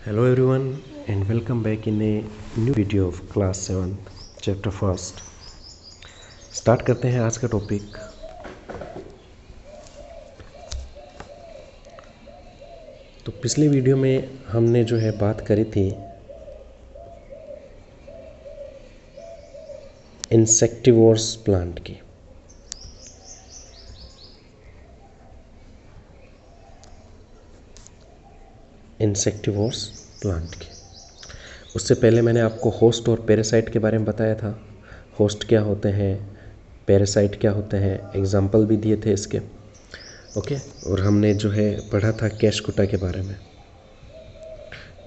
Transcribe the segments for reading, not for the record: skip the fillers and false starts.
Hello everyone and welcome back in a new video of class 7 chapter first। Start करते हैं आज का topic. तो पिछले वीडियो में हमने जो है बात करी थी इंसेक्टिवोर्स प्लांट की। इंसेक्टिवोर्स प्लांट की उससे पहले मैंने आपको होस्ट और पैरासाइट के बारे में बताया था। होस्ट क्या होते हैं, पैरासाइट क्या होते हैं, एग्जाम्पल भी दिए थे इसके। ओके, और हमने जो है पढ़ा था कैशकुटा के बारे में।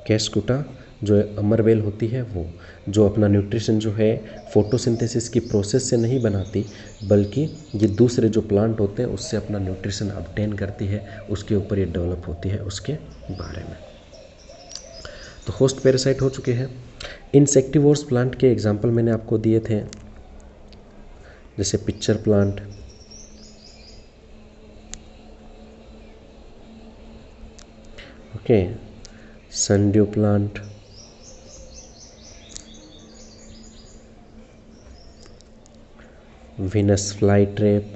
कैशकुटा जो अमरवेल होती है वो जो अपना न्यूट्रिशन जो है फोटोसिंथेसिस की प्रोसेस से नहीं बनाती, बल्कि ये दूसरे जो प्लांट होते हैं उससे अपना न्यूट्रिशन ऑब्टेन करती है, उसके ऊपर ये डेवलप होती है, उसके बारे में। तो होस्ट पैरासाइट हो चुके हैं। इंसेक्टिवोर्स प्लांट के एग्जांपल मैंने आपको दिए थे, जैसे pitcher plant, okay, sundew plant, Venus fly trap,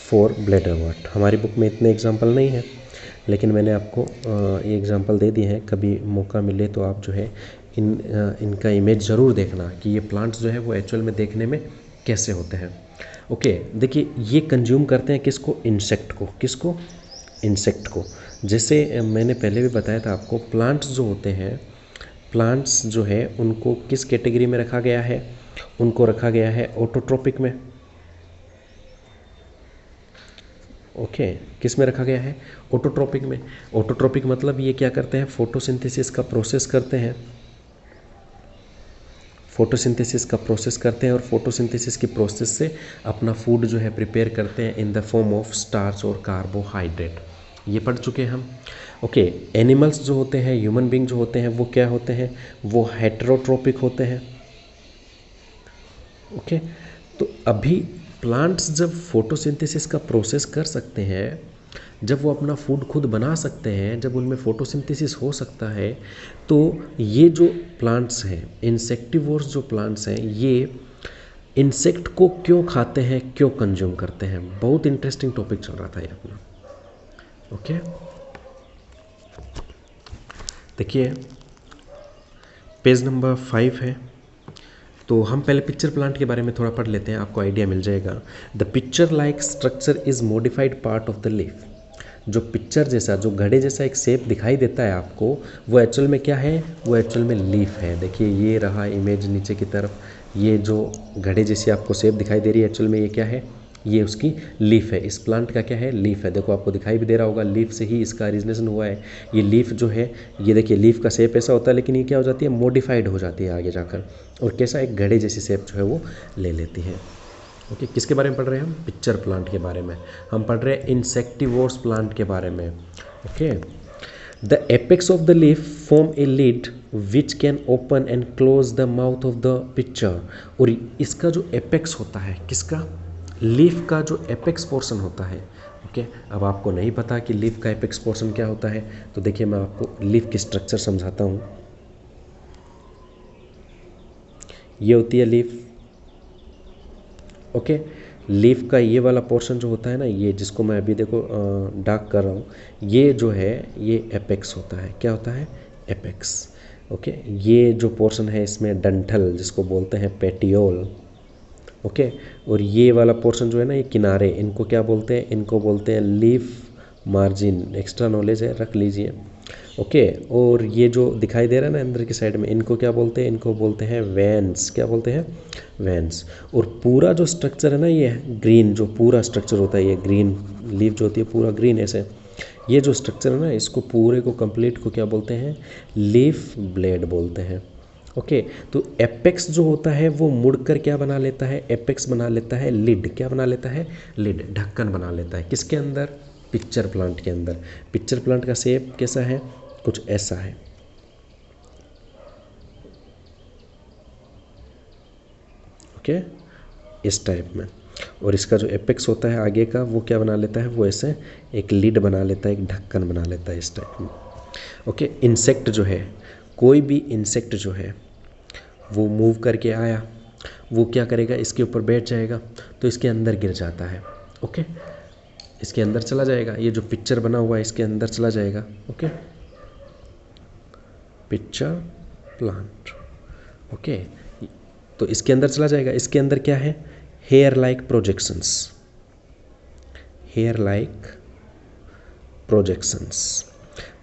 for bladderwort. हमारी बुक में इतने एग्जांपल नहीं है, लेकिन मैंने आपको ये एग्जांपल दे दिए हैं। कभी मौका मिले तो आप जो है इनका इमेज ज़रूर देखना कि ये प्लांट्स जो है वो एक्चुअल में देखने में कैसे होते हैं। ओके, देखिए ये कंज्यूम करते हैं किसको, इंसेक्ट को। किसको, इंसेक्ट को। जैसे मैंने पहले भी बताया था आपको, प्लांट्स जो होते हैं, प्लांट्स जो है उनको किस कैटेगरी में रखा गया है, उनको रखा गया है ऑटोट्रोपिक में। ओके, किस में रखा गया है, ऑटोट्रोपिक में। ऑटोट्रोपिक मतलब ये क्या करते हैं, फोटोसिंथेसिस का प्रोसेस करते हैं, फोटोसिंथेसिस का प्रोसेस करते हैं और फोटोसिंथेसिस की प्रोसेस से अपना फूड जो है प्रिपेयर करते हैं in the form of starch और कार्बोहाइड्रेट। ये पढ़ चुके हैं हम। ओके, एनिमल्स जो होते हैं, ह्यूमन बींग जो होते हैं, वो क्या होते हैं, वो हेटेरोट्रोपिक होते हैं। ओके, तो अभी प्लांट्स जब फोटोसिंथेसिस का प्रोसेस कर सकते हैं, जब वो अपना फूड खुद बना सकते हैं, जब उनमें फोटोसिंथेसिस हो सकता है, तो ये जो प्लांट्स हैं, इंसेक्टिवोर्स जो प्लांट्स हैं, ये इंसेक्ट को क्यों खाते हैं, क्यों कंज्यूम करते हैं। बहुत इंटरेस्टिंग टॉपिक चल रहा था ये अपना। ओके, देखिए पेज नंबर 5 है। तो हम पहले पिक्चर प्लांट के बारे में थोड़ा पढ़ लेते हैं, आपको आइडिया मिल जाएगा। The picture like structure is modified part of the leaf. जो पिक्चर जैसा, जो घड़े जैसा एक शेप दिखाई देता है आपको, वो एक्चुअल में क्या है, वो एक्चुअल में लीफ है। देखिए ये रहा इमेज नीचे की तरफ, ये जो घड़े जैसी आपको शेप दिखाई दे रही है, एक्चुअल में ये क्या है, ये उसकी लीफ है। इस प्लांट का क्या है, लीफ है। देखो आपको दिखाई भी दे रहा होगा, लीफ से ही इसका ओरिजिनेशन हुआ है। ये लीफ जो है, ये देखिए लीफ का शेप ऐसा होता है, लेकिन ये क्या हो जाती है, मॉडिफाइड हो जाती है आगे जाकर, और कैसा, एक घड़े जैसी शेप जो है वो ले लेती है। ओके, किसके बारे में पढ़ रहे हैं हम, पिक्चर प्लांट के बारे में। हम पढ़ रहे हैं इंसेक्टिवोर्स प्लांट के बारे में। Okay, the apex of the leaf form a lid which can open and close the mouth of the pitcher. और इसका जो एपेक्स होता है, किसका, लीफ का जो एपेक्स पोर्शन होता है। ओके, अब आपको नहीं पता कि लीफ का एपेक्स पोर्शन क्या होता है, तो देखिए मैं आपको लीफ की स्ट्रक्चर समझाता हूँ। ये होती है लीफ। ओके, लीफ का ये वाला पोर्शन जो होता है ना, ये जिसको मैं अभी देखो डार्क कर रहा हूँ, ये जो है ये एपेक्स होता है। क्या होता है, एपेक्स। ओके, ये जो पोर्शन है इसमें डंठल जिसको बोलते हैं पेटियोल। ओके, और ये वाला पोर्शन जो है ना, ये किनारे, इनको क्या बोलते हैं, इनको बोलते हैं लीफ मार्जिन। एक्स्ट्रा नॉलेज है, रख लीजिए। ओके, और ये जो दिखाई दे रहा है ना अंदर की साइड में, इनको क्या बोलते हैं, इनको बोलते हैं वेन्स। क्या बोलते हैं, वेन्स। और पूरा जो स्ट्रक्चर है ना, ये ग्रीन जो पूरा स्ट्रक्चर होता है, ये ग्रीन लीफ जो होती है पूरा ग्रीन ऐसे, ये जो स्ट्रक्चर है ना, इसको पूरे को कंप्लीट को क्या बोलते हैं, लीफ ब्लेड बोलते हैं। ओके, तो एपेक्स जो होता है वो मुड़कर क्या बना लेता है, एपेक्स बना लेता है लिड। क्या बना लेता है, लिड, ढक्कन बना लेता है। किसके अंदर, पिक्चर प्लांट के अंदर। पिक्चर प्लांट का शेप कैसा है, कुछ ऐसा है। ओके, इस टाइप में। और इसका जो एपेक्स होता है आगे का वो क्या बना लेता है, वो ऐसे एक लिड बना लेता है, एक ढक्कन बना लेता है इस टाइप में। ओके, इंसेक्ट जो है, कोई भी इंसेक्ट जो है वो मूव करके आया, वो क्या करेगा, इसके ऊपर बैठ जाएगा तो इसके अंदर गिर जाता है। ओके, इसके अंदर चला जाएगा, ये जो पिक्चर बना हुआ है इसके अंदर चला जाएगा। Okay, picture plant. ओके, तो इसके अंदर चला जाएगा। इसके अंदर क्या है, hair like projections, hair like projections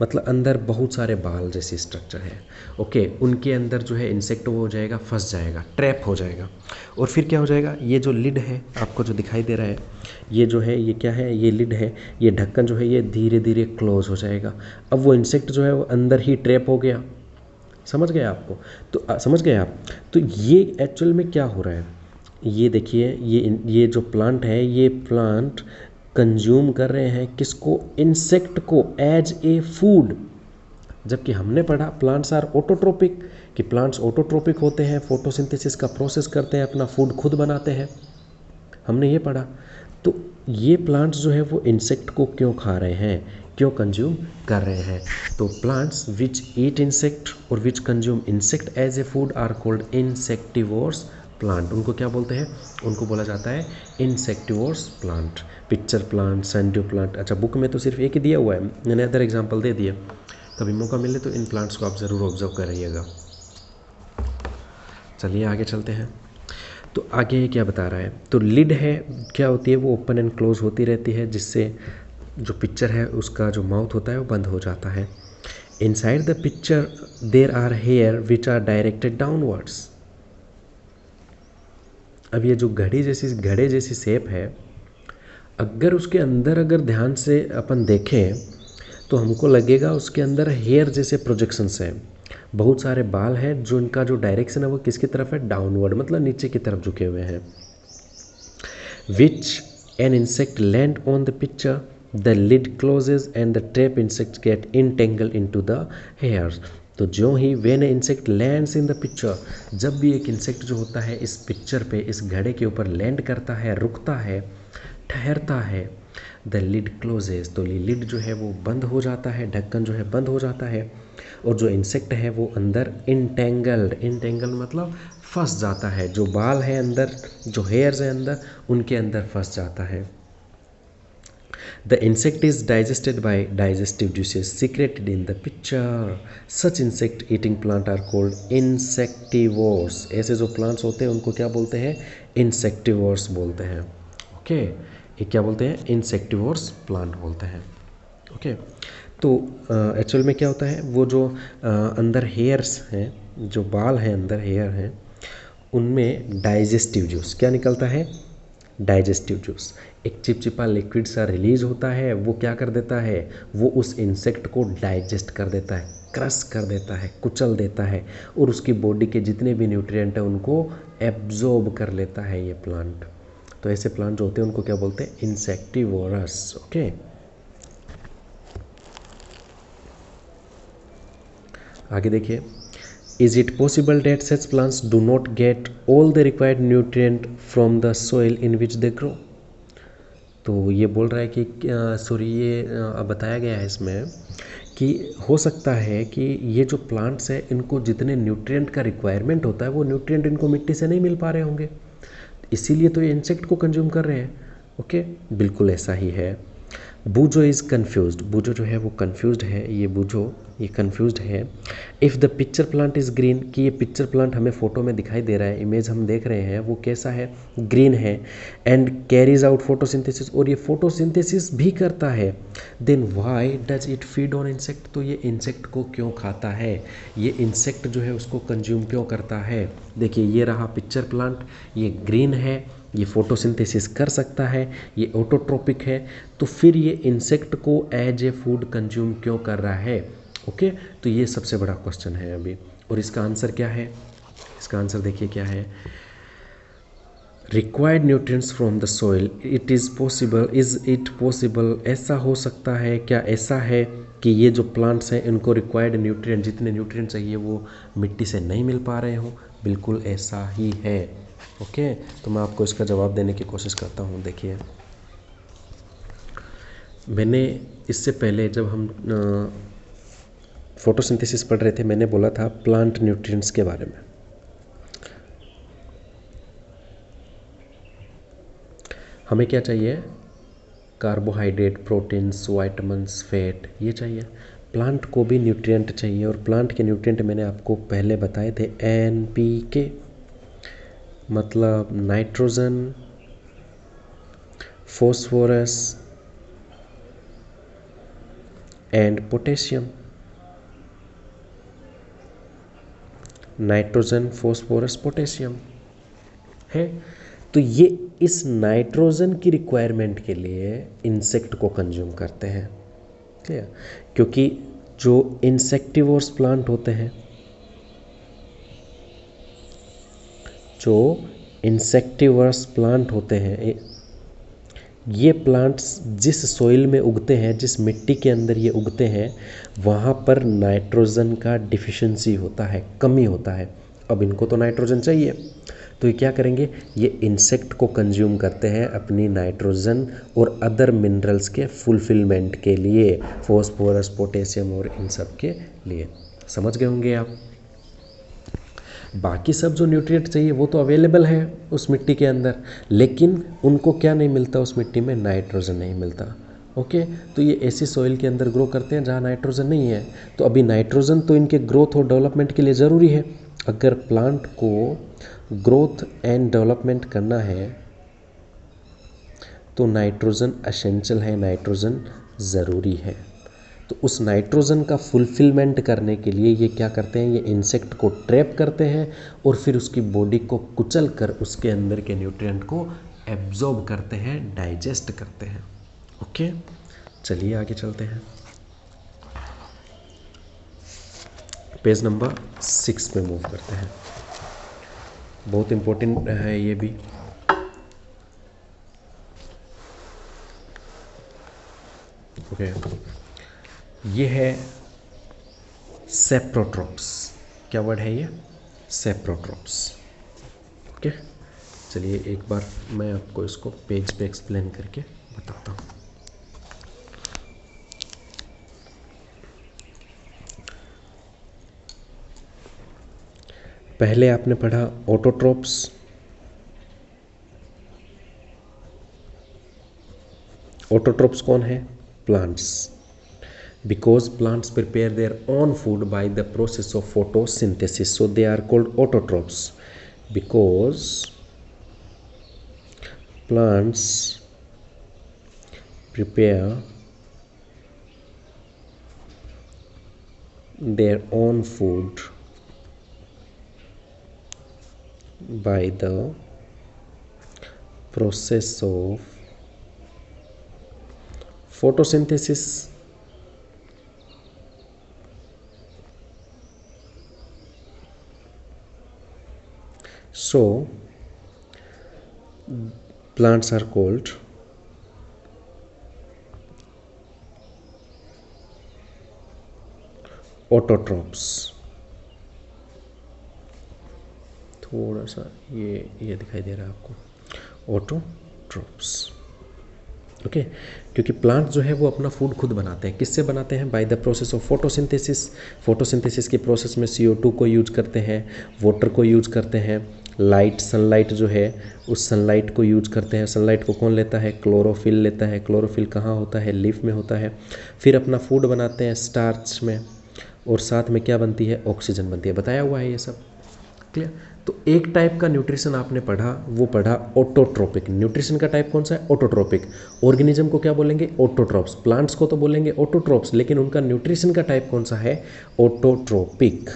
मतलब अंदर बहुत सारे बाल जैसी स्ट्रक्चर है। ओके, उनके अंदर जो है इंसेक्ट वो हो जाएगा, फंस जाएगा, ट्रैप हो जाएगा। और फिर क्या हो जाएगा, ये जो लिड है आपको जो दिखाई दे रहा है, ये जो है, ये क्या है, ये लिड है, ये ढक्कन जो है ये धीरे धीरे क्लोज हो जाएगा। अब वो इंसेक्ट जो है वो अंदर ही ट्रैप हो गया। समझ गए आपको, तो समझ गए आप। तो ये एक्चुअल में क्या हो रहा है, ये देखिए, ये जो प्लांट है, ये प्लांट कंज्यूम कर रहे हैं किसको, इंसेक्ट को, एज ए फूड। जबकि हमने पढ़ा प्लांट्स आर ऑटोट्रोपिक, कि प्लांट्स ऑटोट्रोपिक होते हैं, फोटोसिंथेसिस का प्रोसेस करते हैं, अपना फूड खुद बनाते हैं, हमने ये पढ़ा। तो ये प्लांट्स जो है वो इंसेक्ट को क्यों खा रहे हैं, क्यों कंज्यूम कर रहे हैं। तो प्लांट्स विच ईट इंसेक्ट और which consume insect as a food are called insectivores plant. उनको क्या बोलते हैं, उनको बोला जाता है insectivores plant. Pitcher plant, sundew plant. अच्छा, बुक में तो सिर्फ एक ही दिया हुआ है, मैंने अदर एग्जाम्पल दे दिया। कभी मौका मिले तो इन प्लांट्स को आप ज़रूर ऑब्जर्व करिएगा। चलिए आगे चलते हैं। तो आगे क्या बता रहा है, तो लिड है क्या होती है, वो ओपन एंड क्लोज होती रहती है, जिससे जो पिक्चर है उसका जो माउथ होता है वो बंद हो जाता है। Inside the pitcher there are hair which are directed downwards. अब ये जो घड़े जैसी शेप है, अगर उसके अंदर अगर ध्यान से अपन देखें तो हमको लगेगा उसके अंदर हेयर जैसे प्रोजेक्शंस हैं, बहुत सारे बाल हैं, जो इनका जो डायरेक्शन है वो किसकी तरफ है, डाउनवर्ड, मतलब नीचे की तरफ झुके हुए हैं। Which an insect land on the pitcher, the lid closes and the trap insect get entangled into the hairs. तो जो ही when a insect lands in the pitcher, जब भी एक इंसेक्ट जो होता है इस पिक्चर पे, इस घड़े के ऊपर लैंड करता है, रुकता है, ठहरता है, द लिड क्लोजेज, तो लिड जो है वो बंद हो जाता है, ढक्कन जो है बंद हो जाता है, और जो इंसेक्ट है वो अंदर इंटेंगल मतलब फंस जाता है, जो बाल है अंदर, जो हेयर्स है अंदर, उनके अंदर फंस जाता है। The insect is digested by digestive juices secreted in the picture. Such insect eating plant are called insectivores. ऐसे जो प्लांट्स होते हैं उनको क्या बोलते हैं, इंसेक्टिवोर्स बोलते हैं। ओके, ये क्या बोलते हैं, इंसेक्टिवोर्स प्लांट बोलते हैं। ओके, तो एक्चुअल में क्या होता है, वो जो अंदर हेयर्स हैं, जो बाल हैं अंदर हेयर हैं, उनमें डाइजेस्टिव जूस क्या निकलता है, डाइजेस्टिव जूस, एक चिपचिपा लिक्विड सा रिलीज होता है, वो क्या कर देता है, वो उस इंसेक्ट को डाइजेस्ट कर देता है, क्रश कर देता है, कुचल देता है, और उसकी बॉडी के जितने भी न्यूट्रिएंट हैं उनको एब्जॉर्ब कर लेता है ये प्लांट। तो ऐसे प्लांट जो होते हैं उनको क्या बोलते हैं, इंसेक्टिवोरस। ओके, आगे देखिए, is it possible that such plants do not get all the required nutrient from the soil in which they grow. तो ये बोल रहा है कि सॉरी, ये बताया गया है इसमें कि हो सकता है कि ये जो प्लांट्स हैं इनको जितने न्यूट्रिएंट का रिक्वायरमेंट होता है वो न्यूट्रिएंट इनको मिट्टी से नहीं मिल पा रहे होंगे, इसीलिए तो ये इंसेक्ट को कंज्यूम कर रहे हैं। ओके, बिल्कुल ऐसा ही है। बूजो इज़ कन्फ्यूज्ड, बूजो जो है वो कन्फ्यूज्ड है, ये बूजो ये कन्फ्यूज्ड है। If the pitcher plant is green, कि ये पिक्चर प्लांट हमें फ़ोटो में दिखाई दे रहा है, इमेज हम देख रहे हैं, वो कैसा है, ग्रीन है, एंड कैरीज आउट फोटोसिंथेसिस, और ये फोटोसिंथेसिस भी करता है, then why does it feed on insect, तो ये इंसेक्ट को क्यों खाता है, ये इंसेक्ट जो है उसको कंज्यूम क्यों करता है। देखिए, ये रहा पिक्चर प्लांट, ये ग्रीन है, ये फोटोसिंथेसिस कर सकता है, ये ऑटोट्रोपिक है, तो फिर ये इंसेक्ट को एज ए फूड कंज्यूम क्यों कर रहा है। ओके, तो ये सबसे बड़ा क्वेश्चन है अभी, और इसका आंसर क्या है, इसका आंसर देखिए क्या है, required nutrients from the soil, it is possible, is it possible, ऐसा हो सकता है क्या, ऐसा है कि ये जो प्लांट्स हैं इनको रिक्वायर्ड न्यूट्रिएंट, जितने न्यूट्रिएंट चाहिए वो मिट्टी से नहीं मिल पा रहे हों, बिल्कुल ऐसा ही है। ओके, तो मैं आपको इसका जवाब देने की कोशिश करता हूँ। देखिए, मैंने इससे पहले जब हम फोटोसिंथेसिस पढ़ रहे थे, मैंने बोला था प्लांट न्यूट्रिएंट्स के बारे में। हमें क्या चाहिए? कार्बोहाइड्रेट, प्रोटीन्स, वाइटामिन्स, फैट, ये चाहिए। प्लांट को भी न्यूट्रिएंट चाहिए, और प्लांट के न्यूट्रिएंट मैंने आपको पहले बताए थे NPK, मतलब nitrogen, phosphorus and potassium. Nitrogen, phosphorus, potassium है। तो ये इस नाइट्रोजन की रिक्वायरमेंट के लिए इंसेक्ट को कंज्यूम करते हैं, क्लियर? क्योंकि जो इंसेक्टिवोर्स प्लांट होते हैं, जो इंसेक्टिवोर्स प्लांट होते हैं, ये प्लांट्स जिस सॉइल में उगते हैं, जिस मिट्टी के अंदर ये उगते हैं, वहाँ पर नाइट्रोजन का डिफिशिएंसी होता है, कमी होता है। अब इनको तो नाइट्रोजन चाहिए, तो ये क्या करेंगे? ये इंसेक्ट को कंज्यूम करते हैं अपनी नाइट्रोजन और अदर मिनरल्स के फुलफिलमेंट के लिए, फॉस्फोरस, पोटेशियम और इन सब के लिए। समझ गए होंगे आप? बाकी सब जो न्यूट्रिएंट चाहिए वो तो अवेलेबल है उस मिट्टी के अंदर, लेकिन उनको क्या नहीं मिलता? उस मिट्टी में नाइट्रोजन नहीं मिलता। ओके, तो ये ऐसी सॉइल के अंदर ग्रो करते हैं जहाँ नाइट्रोजन नहीं है। तो अभी नाइट्रोजन तो इनके ग्रोथ और डेवलपमेंट के लिए ज़रूरी है। अगर प्लांट को ग्रोथ एंड डेवलपमेंट करना है तो नाइट्रोजन एसेंशियल है, नाइट्रोजन ज़रूरी है। तो उस नाइट्रोजन का फुलफिलमेंट करने के लिए ये क्या करते हैं? ये इंसेक्ट को ट्रैप करते हैं और फिर उसकी बॉडी को कुचल कर उसके अंदर के न्यूट्रिएंट को एब्जॉर्ब करते हैं, डाइजेस्ट करते हैं। ओके, चलिए आगे चलते हैं। पेज नंबर 6 पे मूव करते हैं। बहुत इम्पोर्टेंट है ये भी। ओके, ये है सेप्रोट्रोप्स। क्या वर्ड है ये? सेप्रोट्रोप्स। ओके, चलिए एक बार मैं आपको इसको पेज पे एक्सप्लेन करके बताता हूँ। पहले आपने पढ़ा ऑटोट्रोप्स। ऑटोट्रोप्स कौन है? Plants. Because plants prepare their own food by the process of photosynthesis, so they are called autotrophs. Because plants prepare their own food by the process of photosynthesis. So plants are called autotrophs. थोड़ा सा ये दिखाई दे रहा है आपको, autotrophs. Okay, क्योंकि plant जो है वो अपना फूड खुद बनाते हैं। किससे बनाते हैं? By the process of photosynthesis. Photosynthesis की प्रोसेस में CO2 को यूज करते हैं, वाटर को यूज करते हैं, लाइट, सनलाइट जो है उस सनलाइट को यूज करते हैं। सनलाइट को कौन लेता है? क्लोरोफिल लेता है। क्लोरोफिल कहाँ होता है? लीफ में होता है। फिर अपना फूड बनाते हैं स्टार्च में, और साथ में क्या बनती है? ऑक्सीजन बनती है। बताया हुआ है ये सब, क्लियर? तो एक टाइप का न्यूट्रिशन आपने पढ़ा, वो पढ़ा ऑटोट्रोपिक। न्यूट्रिशन का टाइप कौन सा है? ऑटोट्रोपिक। ऑर्गेनिज्म को क्या बोलेंगे? ऑटोट्रोप्स। प्लांट्स को तो बोलेंगे ऑटोट्रोप्स, लेकिन उनका न्यूट्रिशन का टाइप कौन सा है? ऑटोट्रोपिक।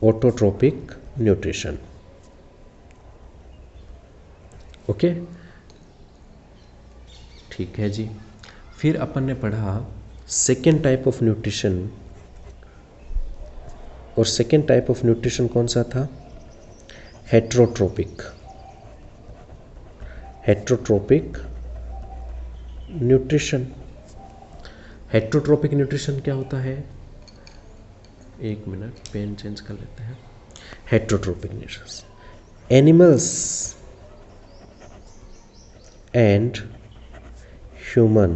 Autotrophic nutrition. ओके, ठीक है जी। फिर अपन ने पढ़ा सेकेंड टाइप ऑफ न्यूट्रिशन, और सेकेंड टाइप ऑफ न्यूट्रिशन कौन सा था? Heterotrophic. Heterotrophic nutrition. Heterotrophic nutrition क्या होता है? एक मिनट, पेन चेंज कर लेते हैं। heterotrophic nutrition. Animals and human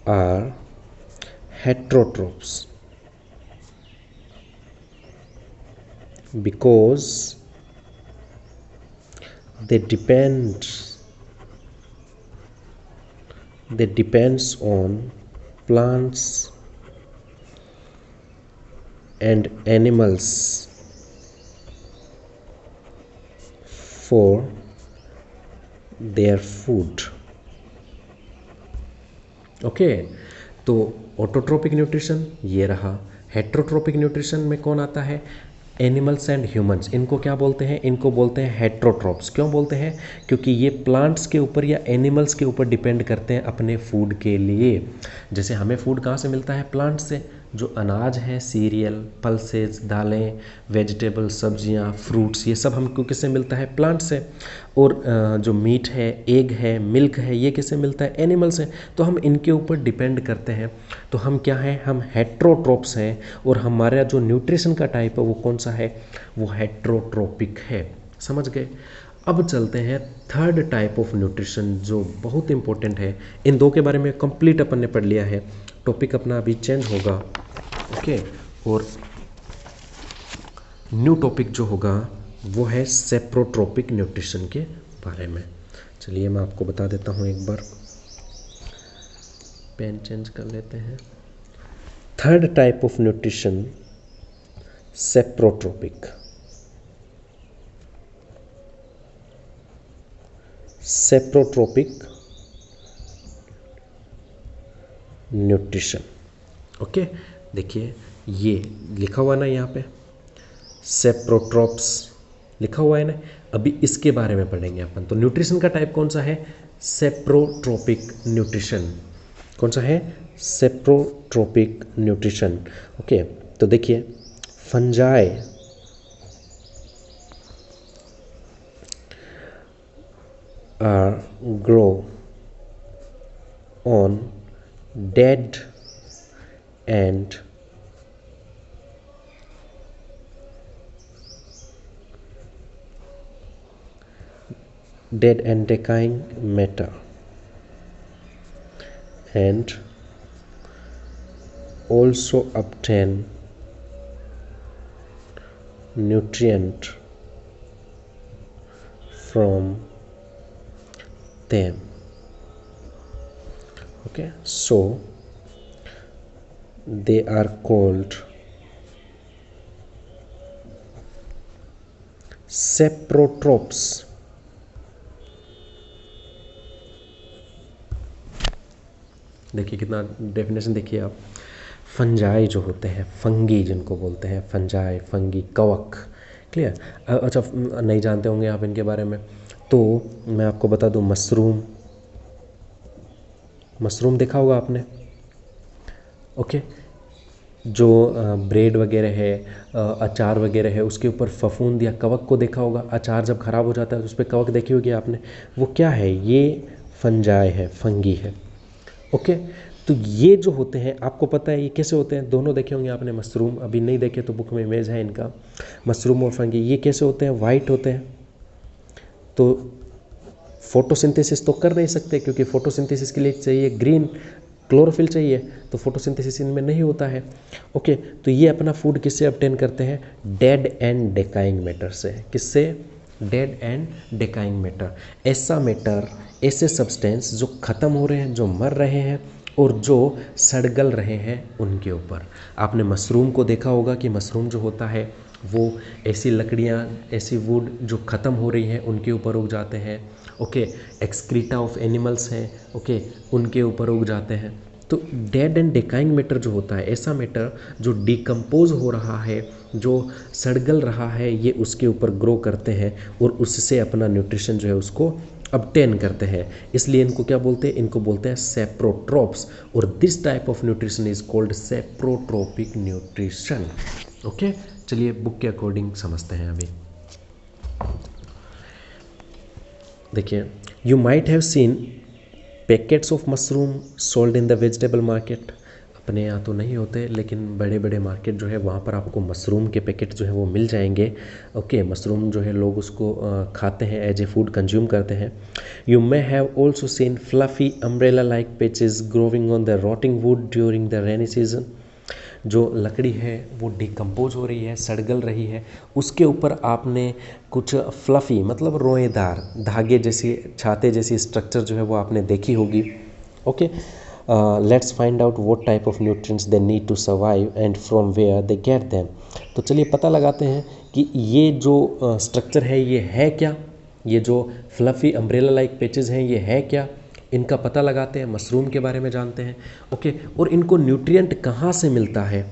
are heterotrophs because they depends on plants and animals for their food. Okay, तो ऑटोट्रोपिक न्यूट्रिशन ये रहा। हेट्रोट्रोपिक न्यूट्रिशन में कौन आता है? Animals and humans. इनको क्या बोलते हैं? इनको बोलते हैं हेट्रोट्रोप्स। क्यों बोलते हैं? क्योंकि ये प्लांट्स के ऊपर या एनिमल्स के ऊपर डिपेंड करते हैं अपने फूड के लिए। जैसे हमें फूड कहाँ से मिलता है? प्लांट से। जो अनाज है, सीरियल, पल्सेस, दालें, वेजिटेबल, सब्जियां, फ्रूट्स, ये सब हमको किससे मिलता है? प्लांट से। और जो मीट है, एग है, मिल्क है, ये किससे मिलता है? एनिमल से। तो हम इनके ऊपर डिपेंड करते हैं। तो हम क्या हैं? हम हेट्रोट्रोप्स हैं। और हमारा जो न्यूट्रिशन का टाइप है वो कौन सा है? वो हेट्रोट्रोपिक है। समझ गए? अब चलते हैं थर्ड टाइप ऑफ न्यूट्रिशन जो बहुत इंपॉर्टेंट है। इन दो के बारे में कंप्लीट अपन ने पढ़ लिया है। टॉपिक अपना अभी चेंज होगा, ओके। और न्यू टॉपिक जो होगा वो है सेप्रोट्रोपिक न्यूट्रिशन के बारे में। चलिए मैं आपको बता देता हूँ एक बार, पेन चेंज कर लेते हैं। Third type of nutrition saprotrophic. Saprotrophic nutrition, okay. देखिए ये लिखा हुआ ना यहाँ पे, सेप्रोट्रोप्स लिखा हुआ है ना। अभी इसके बारे में पढ़ेंगे अपन। तो न्यूट्रिशन का टाइप कौन सा है? सेप्रोट्रोपिक न्यूट्रिशन। कौन सा है? सेप्रोट्रोपिक न्यूट्रिशन, ओके। तो देखिए fungi grow on dead and decaying matter and also obtain nutrient from them, okay. So they are called सेप्रोट्रोप्स। देखिए कितना डेफिनेशन देखिए आप। फंजाई जो होते हैं, फंगी जिनको बोलते हैं, फंजाई, फंगी, कवक, क्लियर। अच्छा नहीं जानते होंगे आप इनके बारे में, तो मैं आपको बता दूं। मशरूम, मशरूम देखा होगा आपने, ओके। जो ब्रेड वगैरह है, अचार वगैरह है, उसके ऊपर फफूंद या कवक को देखा होगा। अचार जब ख़राब हो जाता है तो उस पर कवक देखी होगी आपने। वो क्या है? ये फंजाई है, फंगी है, ओके। तो ये जो होते हैं, आपको पता है ये कैसे होते हैं? दोनों देखे होंगे आपने, मशरूम। अभी नहीं देखे तो बुक में इमेज है इनका, मशरूम और फंगी। ये कैसे होते हैं? वाइट होते हैं। तो फोटोसिंथेसिस तो कर नहीं सकते, क्योंकि फोटोसिंथेसिस के लिए चाहिए ग्रीन, क्लोरोफिल चाहिए, तो फोटोसिंथेसिस इनमें नहीं होता है, ओके। तो ये अपना फूड किससे ऑब्टेन करते हैं? डेड एंड डेकाइंग मैटर से। किससे? Dead and decaying matter. ऐसा मैटर, ऐसे सब्सटेंस जो ख़त्म हो रहे हैं, जो मर रहे हैं और जो सड़गल रहे हैं, उनके ऊपर। आपने मशरूम को देखा होगा कि मशरूम जो होता है वो ऐसी लकड़ियाँ, ऐसी वुड जो ख़त्म हो रही हैं उनके ऊपर उग जाते हैं, ओके। एक्सक्रीटा ऑफ एनिमल्स हैं, ओके, उनके ऊपर उग जाते हैं। तो डेड एंड डिकाइंग मैटर जो होता है, ऐसा मैटर जो डिकम्पोज हो रहा है, जो सड़गल रहा है, ये उसके ऊपर ग्रो करते हैं और उससे अपना न्यूट्रिशन जो है उसको obtain करते हैं। इसलिए इनको क्या बोलते हैं? इनको बोलते हैं सेप्रोट्रोप्स। और this type of nutrition is called saprotrophic nutrition, okay. चलिए बुक के अकॉर्डिंग समझते हैं अभी। देखिए, you might have seen packets of mushroom sold in the vegetable market. अपने यहाँ तो नहीं होते, लेकिन बड़े बड़े मार्केट जो है वहाँ पर आपको मशरूम के पैकेट जो है वो मिल जाएंगे। ओके, मशरूम जो है लोग उसको खाते हैं, एज ए फूड कंज्यूम करते हैं। You may have also seen fluffy umbrella like patches growing on the rotting would during the rainy season. जो लकड़ी है वो डिकम्पोज हो रही है, सड़गल रही है, उसके ऊपर आपने कुछ फ्लफ़ी मतलब रोएदार धागे जैसी, छाते जैसी स्ट्रक्चर जो है वो आपने देखी होगी। Okay, let's find out what type of nutrients they need to survive and from where they get them. तो चलिए पता लगाते हैं कि ये जो स्ट्रक्चर है ये है क्या, ये जो फ्लफ़ी अम्ब्रेला लाइक पेचेस हैं ये है क्या, इनका पता लगाते हैं, मशरूम के बारे में जानते हैं। ओके, और इनको न्यूट्रिएंट कहाँ से मिलता है,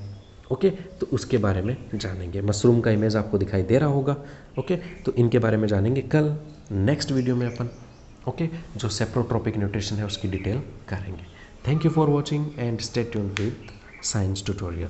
ओके, तो उसके बारे में जानेंगे। मशरूम का इमेज आपको दिखाई दे रहा होगा। ओके, तो इनके बारे में जानेंगे कल नेक्स्ट वीडियो में अपन। ओके, जो सेप्रोट्रोपिक न्यूट्रिशन है उसकी डिटेल करेंगे। Thank you for watching and stay tuned with science tutorial.